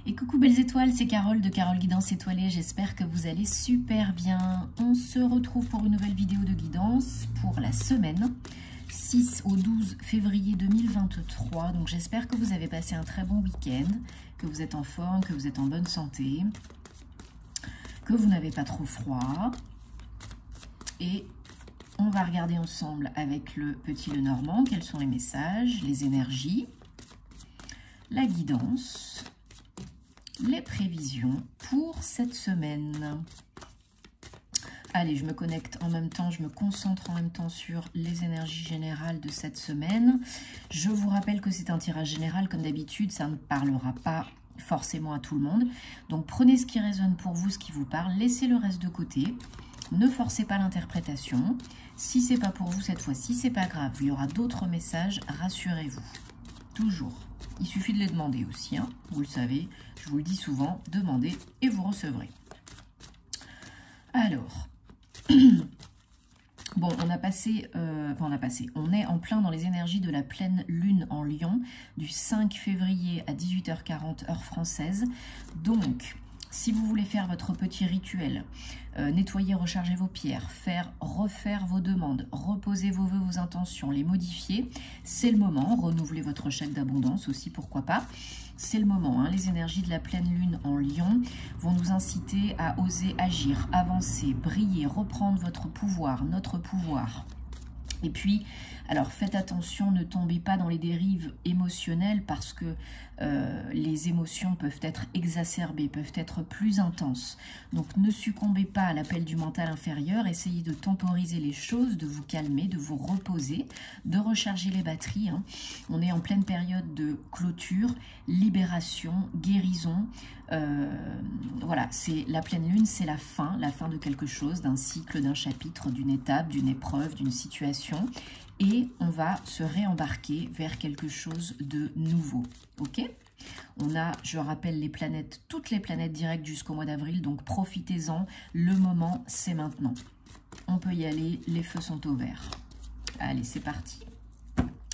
Et coucou belles étoiles, c'est Carole de Carole Guidance Étoilée, j'espère que vous allez super bien. On se retrouve pour une nouvelle vidéo de guidance pour la semaine 6 au 12 février 2023. Donc j'espère que vous avez passé un très bon week-end, que vous êtes en forme, que vous êtes en bonne santé, que vous n'avez pas trop froid. Et on va regarder ensemble avec le petit Lenormand quels sont les messages, les énergies, la guidance, les prévisions pour cette semaine. Allez, je me connecte en même temps, je me concentre en même temps sur les énergies générales de cette semaine. Je vous rappelle que c'est un tirage général, comme d'habitude, ça ne parlera pas forcément à tout le monde. Donc prenez ce qui résonne pour vous, ce qui vous parle, laissez le reste de côté. Ne forcez pas l'interprétation. Si c'est pas pour vous cette fois-ci, c'est pas grave. Il y aura d'autres messages, rassurez-vous. Toujours. Il suffit de les demander aussi, hein. Vous le savez, je vous le dis souvent, demandez et vous recevrez. Alors, bon, on est en plein dans les énergies de la pleine lune en Lion, du 5 février à 18h40 heure française. Donc, si vous voulez faire votre petit rituel, nettoyer, recharger vos pierres, refaire vos demandes, reposer vos vœux, vos intentions, les modifier, c'est le moment. Renouveler votre chèque d'abondance aussi, pourquoi pas. C'est le moment, hein. Les énergies de la pleine lune en Lion vont nous inciter à oser agir, avancer, briller, reprendre votre pouvoir, notre pouvoir. Et puis, alors faites attention, ne tombez pas dans les dérives émotionnelles parce que les émotions peuvent être exacerbées, peuvent être plus intenses. Donc ne succombez pas à l'appel du mental inférieur, essayez de temporiser les choses, de vous calmer, de vous reposer, de recharger les batteries, hein. On est en pleine période de clôture, libération, guérison. Voilà, c'est la pleine lune, c'est la fin de quelque chose, d'un cycle, d'un chapitre, d'une étape, d'une épreuve, d'une situation. Et on va se réembarquer vers quelque chose de nouveau. Ok? On a, je rappelle, les planètes, toutes les planètes directes jusqu'au mois d'avril. Donc profitez-en. Le moment, c'est maintenant. On peut y aller. Les feux sont au vert. Allez, c'est parti.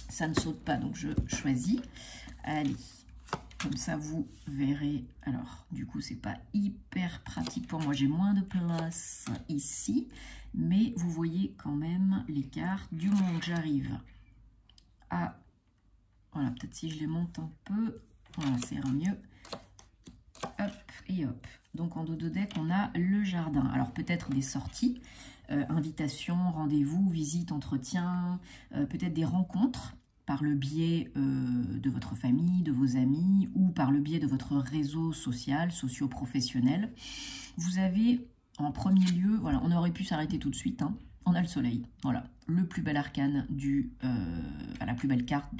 Ça ne saute pas, donc je choisis. Allez. Comme ça, vous verrez. Alors, du coup, c'est pas hyper pratique pour moi. J'ai moins de place ici. Mais vous voyez quand même les cartes. Du moment que j'arrive à... Voilà, peut-être si je les monte un peu. Voilà, ça ira mieux. Hop et hop. Donc, en dos de deck, on a le jardin. Alors, peut-être des sorties, invitations, rendez-vous, visites, entretiens, peut-être des rencontres par le biais de votre famille, de vos amis ou par le biais de votre réseau social, socio-professionnel. Vous avez en premier lieu, voilà, on aurait pu s'arrêter tout de suite, hein, on a le soleil, voilà, le plus bel arcane la plus belle carte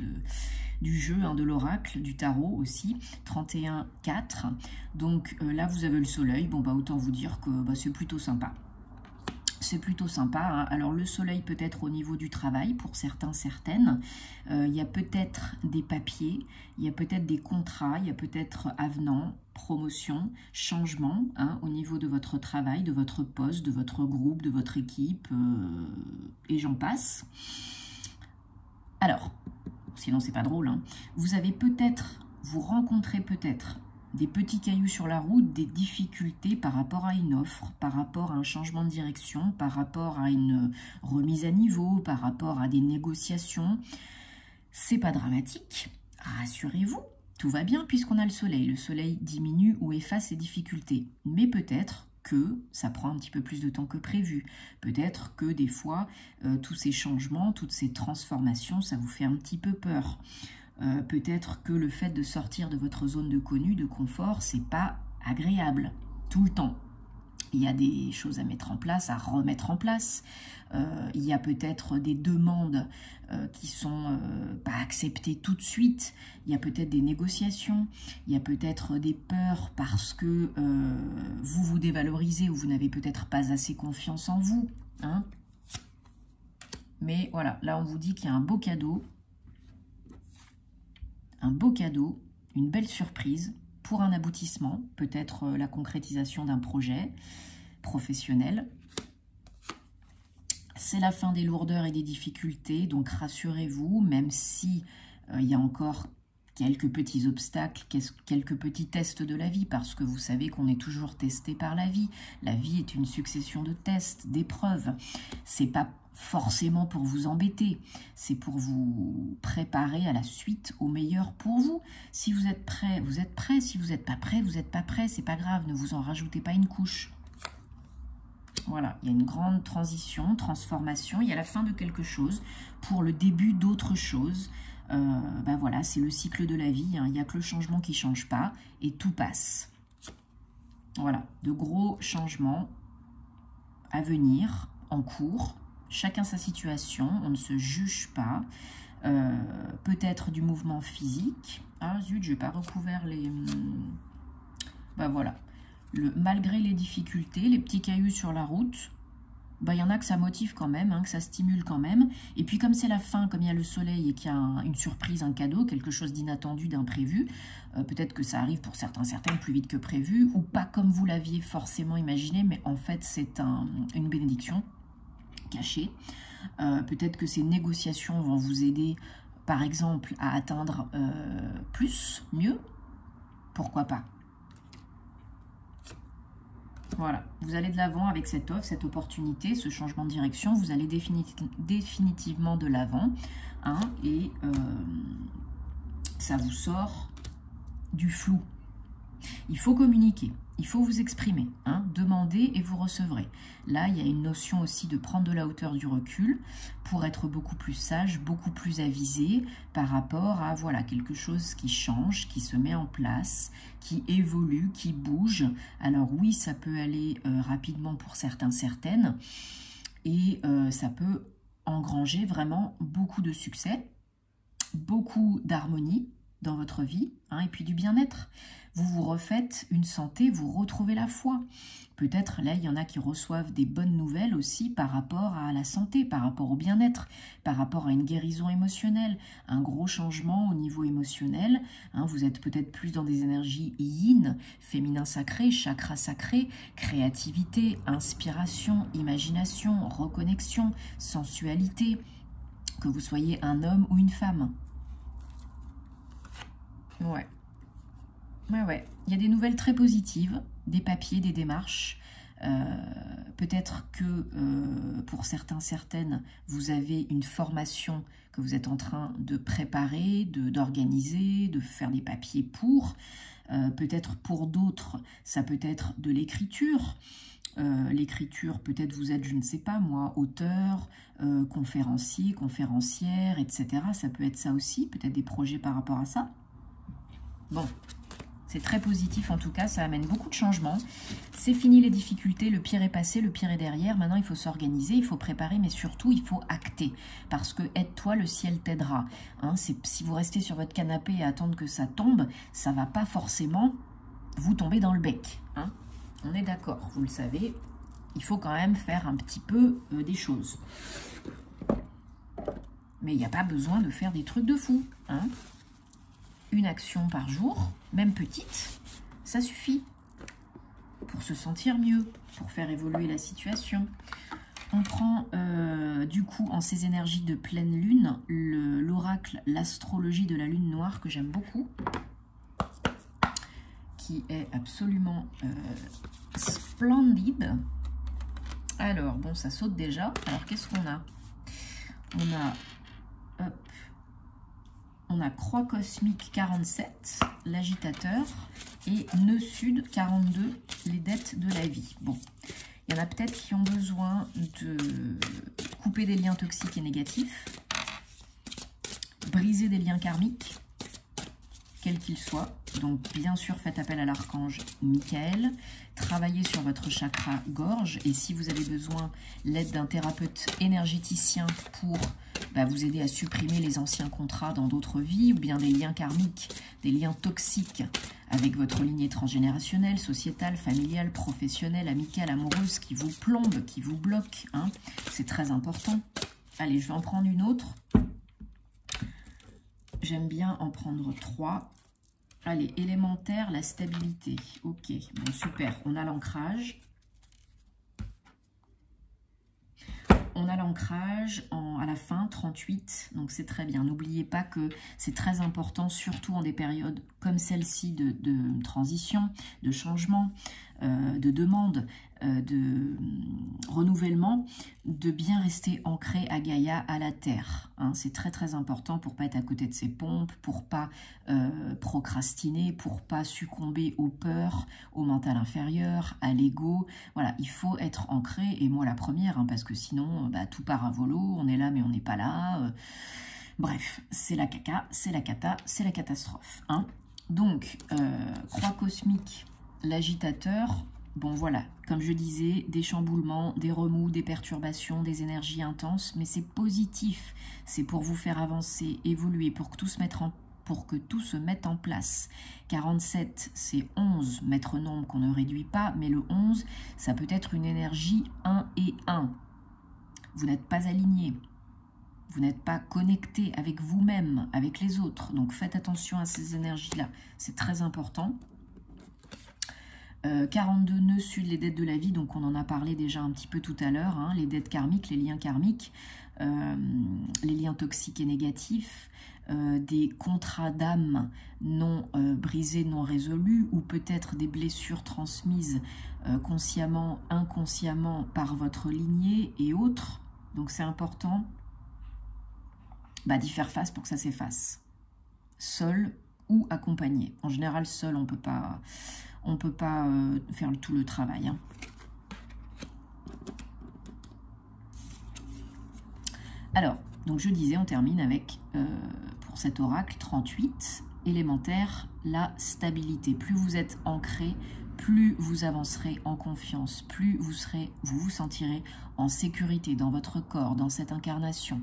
du jeu, hein, de l'oracle, du tarot aussi, 31-4. Donc là, vous avez le soleil, bon bah autant vous dire que bah, c'est plutôt sympa. C'est plutôt sympa, hein. Alors le soleil peut être au niveau du travail pour certains, certaines. Il y a peut-être des papiers, il y a peut-être des contrats, il y a peut-être avenants, promotion, changement, hein, au niveau de votre travail, de votre poste, de votre groupe, de votre équipe, et j'en passe. Alors, sinon c'est pas drôle, hein. Vous avez peut-être, vous rencontrez peut-être des petits cailloux sur la route, des difficultés par rapport à une offre, par rapport à un changement de direction, par rapport à une remise à niveau, par rapport à des négociations. C'est pas dramatique, rassurez-vous, tout va bien puisqu'on a le soleil. Le soleil diminue ou efface ces difficultés, mais peut-être que ça prend un petit peu plus de temps que prévu. Peut-être que des fois, tous ces changements, toutes ces transformations, ça vous fait un petit peu peur. Peut-être que le fait de sortir de votre zone de connu, de confort, c'est pas agréable tout le temps. Il y a des choses à mettre en place, à remettre en place. Il y a peut-être des demandes qui sont pas acceptées tout de suite. Il y a peut-être des négociations. Il y a peut-être des peurs parce que vous vous dévalorisez ou vous n'avez peut-être pas assez confiance en vous, hein. Mais voilà, là on vous dit qu'il y a un beau cadeau, une belle surprise pour un aboutissement, peut-être la concrétisation d'un projet professionnel. C'est la fin des lourdeurs et des difficultés, donc rassurez-vous, même si il y a encore quelques petits obstacles, quelques petits tests de la vie, parce que vous savez qu'on est toujours testé par la vie. La vie est une succession de tests, d'épreuves. C'est pas forcément pour vous embêter, c'est pour vous préparer à la suite au meilleur pour vous. Si vous êtes prêt, vous êtes prêt. Si vous n'êtes pas prêt, vous n'êtes pas prêt. C'est pas grave, ne vous en rajoutez pas une couche. Voilà, il y a une grande transition, transformation, il y a la fin de quelque chose pour le début d'autre chose. Ben voilà, c'est le cycle de la vie, hein. Il n'y a que le changement qui ne change pas et tout passe. Voilà, de gros changements à venir, en cours, chacun sa situation, on ne se juge pas. Peut-être du mouvement physique. Ah zut, je n'ai pas recouvert les... Ben voilà. Malgré les difficultés, les petits cailloux sur la route, bah, y en a que ça motive quand même, hein, que ça stimule quand même. Et puis comme c'est la fin, comme il y a le soleil et qu'il y a une surprise, un cadeau, quelque chose d'inattendu, d'imprévu, peut-être que ça arrive pour certains, certaines plus vite que prévu, ou pas comme vous l'aviez forcément imaginé, mais en fait c'est une bénédiction cachée. Peut-être que ces négociations vont vous aider, par exemple, à atteindre plus, mieux, pourquoi pas. Voilà, vous allez de l'avant avec cette offre, cette opportunité, ce changement de direction. Vous allez définitivement de l'avant, hein, et ça vous sort du flou. Il faut communiquer, il faut vous exprimer, hein, demandez et vous recevrez. Là, il y a une notion aussi de prendre de la hauteur, du recul, pour être beaucoup plus sage, beaucoup plus avisé par rapport à voilà, quelque chose qui change, qui se met en place, qui évolue, qui bouge. Alors oui, ça peut aller rapidement pour certains, certaines, et ça peut engranger vraiment beaucoup de succès, beaucoup d'harmonie dans votre vie, hein, et puis du bien-être. Vous vous refaites une santé, vous retrouvez la foi. Peut-être, là, il y en a qui reçoivent des bonnes nouvelles aussi par rapport à la santé, par rapport au bien-être, par rapport à une guérison émotionnelle, un gros changement au niveau émotionnel. Hein, vous êtes peut-être plus dans des énergies yin, féminin sacré, chakra sacré, créativité, inspiration, imagination, reconnexion, sensualité, que vous soyez un homme ou une femme. Ouais. Ouais. Il y a des nouvelles très positives, des papiers, des démarches. Peut-être que pour certains, certaines, vous avez une formation que vous êtes en train de préparer, d'organiser, de faire des papiers pour. Peut-être pour d'autres, ça peut être de l'écriture. L'écriture, peut-être vous êtes, je ne sais pas moi, auteur, conférencier, conférencière, etc. Ça peut être ça aussi, peut-être des projets par rapport à ça. Bon, c'est très positif en tout cas, ça amène beaucoup de changements. C'est fini les difficultés, le pire est passé, le pire est derrière. Maintenant, il faut s'organiser, il faut préparer, mais surtout, il faut acter. Parce que aide-toi, le ciel t'aidera. Hein, si vous restez sur votre canapé et attendre que ça tombe, ça ne va pas forcément vous tomber dans le bec. Hein. On est d'accord, vous le savez, il faut quand même faire un petit peu des choses. Mais il n'y a pas besoin de faire des trucs de fou. Hein. Une action par jour, même petite, ça suffit pour se sentir mieux, pour faire évoluer la situation. On prend du coup en ces énergies de pleine lune l'oracle, l'astrologie de la lune noire que j'aime beaucoup, qui est absolument splendide. Alors bon, ça saute déjà. Alors qu'est-ce qu'on a? On a Croix Cosmique 47, l'agitateur, et Nœud Sud 42, les dettes de la vie. Bon, il y en a peut-être qui ont besoin de couper des liens toxiques et négatifs, briser des liens karmiques, quels qu'ils soient. Donc, bien sûr, faites appel à l'archange Michael. Travaillez sur votre chakra gorge. Et si vous avez besoin l'aide d'un thérapeute énergéticien pour vous aider à supprimer les anciens contrats dans d'autres vies, ou bien des liens karmiques, des liens toxiques avec votre lignée transgénérationnelle, sociétale, familiale, professionnelle, amicale, amoureuse, qui vous plombe, qui vous bloque, hein, c'est très important. Allez, je vais en prendre une autre. J'aime bien en prendre 3. Allez, élémentaire, la stabilité. Ok, bon, super. On a l'ancrage. on a l'ancrage à la fin, 38, donc c'est très bien. N'oubliez pas que c'est très important, surtout en des périodes comme celle-ci de transition, de changement, de demande, de renouvellement, de bien rester ancré à Gaïa, à la Terre. Hein. C'est très très important pour pas être à côté de ses pompes, pour pas procrastiner, pour pas succomber aux peurs, au mental inférieur, à l'ego. Voilà, il faut être ancré, et moi la première, hein, parce que sinon bah, tout part à volo, on est là mais on n'est pas là. Bref, c'est la caca, c'est la cata, c'est la catastrophe. Hein. Donc, croix cosmique, l'agitateur, bon voilà, comme je disais, des chamboulements, des remous, des perturbations, des énergies intenses, mais c'est positif, c'est pour vous faire avancer, évoluer, pour que tout se mette en place. 47, c'est 11, maître nombre qu'on ne réduit pas, mais le 11, ça peut être une énergie 1 et 1. Vous n'êtes pas aligné. Vous n'êtes pas connecté avec vous-même, avec les autres. Donc faites attention à ces énergies-là. C'est très important. 42 nœuds sud, les dettes de la vie. Donc on en a parlé déjà un petit peu tout à l'heure. Hein, les dettes karmiques, les liens karmiques, les liens toxiques et négatifs, des contrats d'âme non brisés, non résolus, ou peut-être des blessures transmises consciemment, inconsciemment par votre lignée et autres. Donc c'est important d'y faire face pour que ça s'efface. Seul ou accompagné. En général, seul, on peut pas faire tout le travail. Hein. Alors, donc je disais, on termine avec, pour cet oracle, 38, élémentaire, la stabilité. Plus vous êtes ancré, plus vous avancerez en confiance, plus vous vous sentirez en sécurité dans votre corps, dans cette incarnation,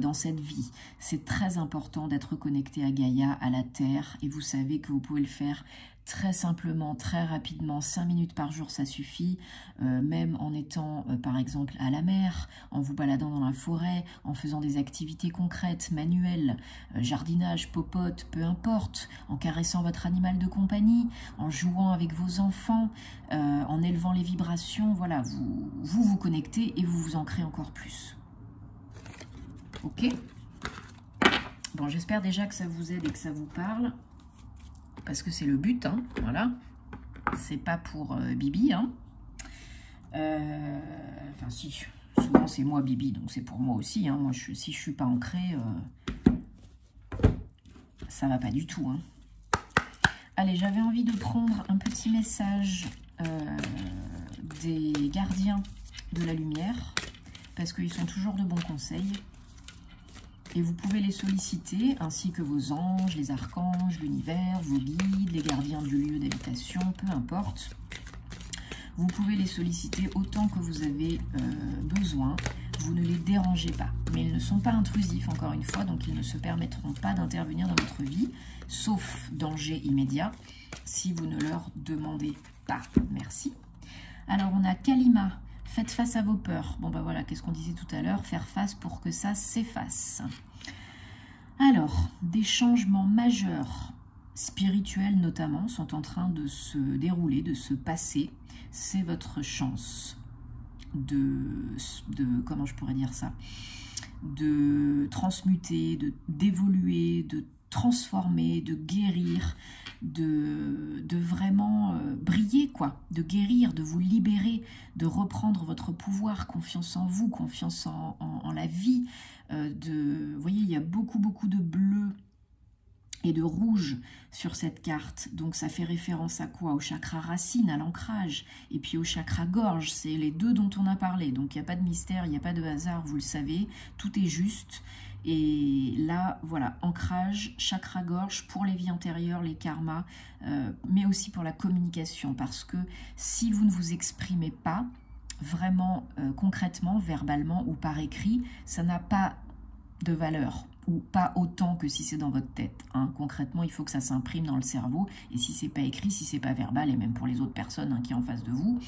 dans cette vie. C'est très important d'être connecté à Gaïa, à la Terre, et vous savez que vous pouvez le faire très simplement, très rapidement, 5 minutes par jour, ça suffit, même en étant, par exemple, à la mer, en vous baladant dans la forêt, en faisant des activités concrètes, manuelles, jardinage, popote, peu importe, en caressant votre animal de compagnie, en jouant avec vos enfants, en élevant les vibrations, voilà, vous connectez et vous vous ancrez encore plus. Ok? Bon, j'espère déjà que ça vous aide et que ça vous parle. Parce que c'est le but, hein, voilà. C'est pas pour Bibi, hein. Enfin, si, souvent c'est moi Bibi, donc c'est pour moi aussi, hein. Moi, si je suis pas ancrée, ça va pas du tout, hein. Allez, j'avais envie de prendre un petit message des gardiens de la lumière, parce qu'ils sont toujours de bons conseils. Et vous pouvez les solliciter, ainsi que vos anges, les archanges, l'univers, vos guides, les gardiens du lieu d'habitation, peu importe. Vous pouvez les solliciter autant que vous avez besoin. Vous ne les dérangez pas. Mais ils ne sont pas intrusifs, encore une fois, donc ils ne se permettront pas d'intervenir dans votre vie, sauf danger immédiat, si vous ne leur demandez pas. Merci. Alors, on a Kalima. Faites face à vos peurs. Bon, ben voilà, qu'est-ce qu'on disait tout à l'heure? Faire face pour que ça s'efface. Alors, des changements majeurs, spirituels notamment, sont en train de se dérouler, de se passer. C'est votre chance comment je pourrais dire ça? De transmuter, d'évoluer, de transformer, de guérir, de vraiment briller, quoi, de guérir, de vous libérer, de reprendre votre pouvoir, confiance en vous, confiance en la vie. Vous voyez, il y a beaucoup de bleu et de rouge sur cette carte. Donc ça fait référence à quoi? Au chakra racine, à l'ancrage, et puis au chakra gorge. C'est les deux dont on a parlé. Donc il n'y a pas de mystère, il n'y a pas de hasard, vous le savez. Tout est juste. Et là, voilà, ancrage, chakra gorge pour les vies antérieures, les karmas, mais aussi pour la communication. Parce que si vous ne vous exprimez pas vraiment concrètement, verbalement ou par écrit, ça n'a pas de valeur, ou pas autant que si c'est dans votre tête. Hein. Concrètement, il faut que ça s'imprime dans le cerveau, et si c'est pas écrit, si c'est pas verbal, et même pour les autres personnes qui sont en face de vous,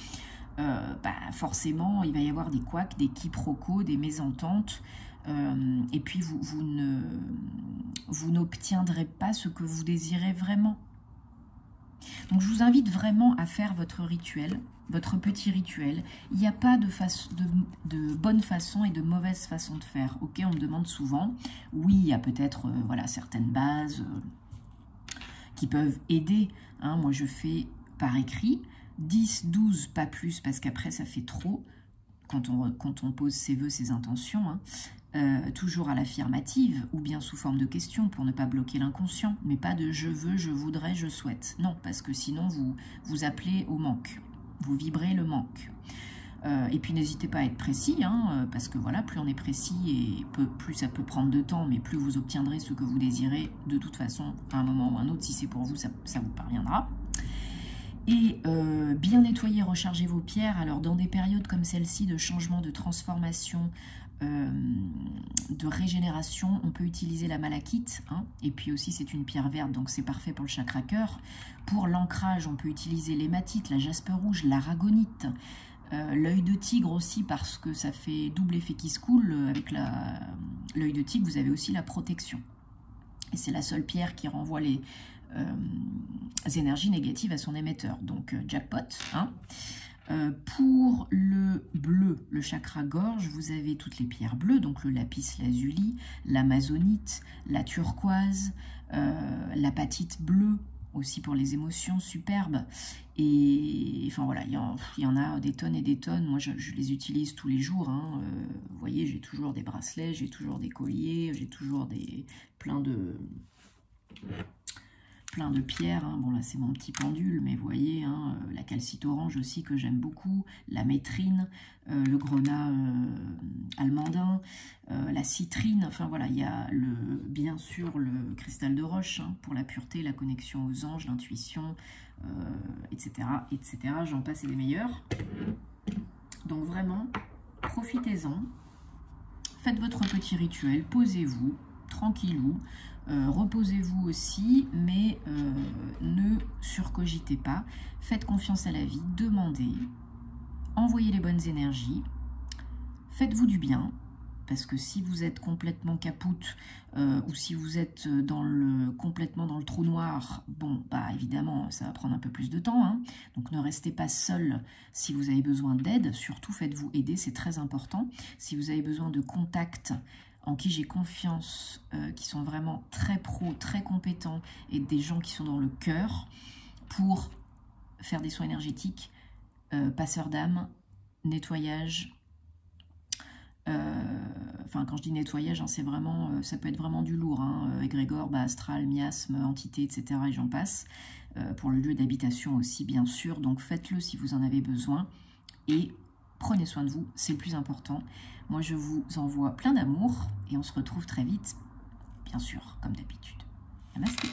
forcément, il va y avoir des couacs, des quiproquos, des mésententes, et puis vous n'obtiendrez pas ce que vous désirez vraiment. Donc je vous invite vraiment à faire votre rituel votre petit rituel. Il n'y a pas de bonne façon et de mauvaise façon de faire. Ok, on me demande souvent. Oui, il y a peut-être voilà, certaines bases qui peuvent aider. Hein. Moi, je fais par écrit 10, 12, pas plus, parce qu'après, ça fait trop quand on pose ses vœux, ses intentions. Hein. Toujours à l'affirmative ou bien sous forme de question pour ne pas bloquer l'inconscient, mais pas de je veux, je voudrais, je souhaite. Non, parce que sinon vous appelez au manque, vous vibrez le manque. Et puis n'hésitez pas à être précis, hein, parce que voilà, plus on est précis et plus ça peut prendre de temps, mais plus vous obtiendrez ce que vous désirez de toute façon à un moment ou un autre. Si c'est pour vous, ça vous parviendra. Et bien nettoyer, recharger vos pierres. Alors dans des périodes comme celle-ci de changement, de transformation, de régénération, on peut utiliser la malachite, hein, et puis aussi c'est une pierre verte, donc c'est parfait pour le chakra cœur. Pour l'ancrage, on peut utiliser l'hématite, la jaspe rouge, l'aragonite, l'œil de tigre aussi, parce que ça fait double effet qui se coule. Avec l'œil de tigre, vous avez aussi la protection. Et c'est la seule pierre qui renvoie les énergies négatives à son émetteur, donc jackpot, hein. Pour le bleu, le chakra gorge, vous avez toutes les pierres bleues, donc le lapis lazuli, l'amazonite, la turquoise, l'apatite bleue, aussi pour les émotions, superbe. Et enfin voilà, il y en a des tonnes et des tonnes. Moi, je les utilise tous les jours. Hein. Vous voyez, j'ai toujours des bracelets, j'ai toujours des colliers, j'ai toujours plein de pierres, hein. Bon là c'est mon petit pendule, mais vous voyez, hein, la calcite orange aussi que j'aime beaucoup, la métrine, le grenat almandin, la citrine, enfin voilà, il y a bien sûr le cristal de roche, hein, pour la pureté, la connexion aux anges, l'intuition, etc., etc., j'en passe et des meilleurs. Donc vraiment, profitez-en, faites votre petit rituel, posez-vous, tranquillou, reposez-vous aussi, mais ne surcogitez pas, faites confiance à la vie, demandez, envoyez les bonnes énergies, faites-vous du bien, parce que si vous êtes complètement capoute ou si vous êtes complètement dans le trou noir, bon, bah évidemment, ça va prendre un peu plus de temps, hein. Donc ne restez pas seul si vous avez besoin d'aide, surtout faites-vous aider, c'est très important. Si vous avez besoin de contacts en qui j'ai confiance, qui sont vraiment très pros, très compétents, et des gens qui sont dans le cœur pour faire des soins énergétiques, passeurs d'âme, nettoyage. Enfin, quand je dis nettoyage, hein, c'est vraiment, ça peut être vraiment du lourd, hein, égrégore, bas astral, miasme, entité, etc. et j'en passe. Pour le lieu d'habitation aussi, bien sûr. Donc faites-le si vous en avez besoin et prenez soin de vous, c'est le plus important. Moi, je vous envoie plein d'amour et on se retrouve très vite, bien sûr, comme d'habitude. Namasté.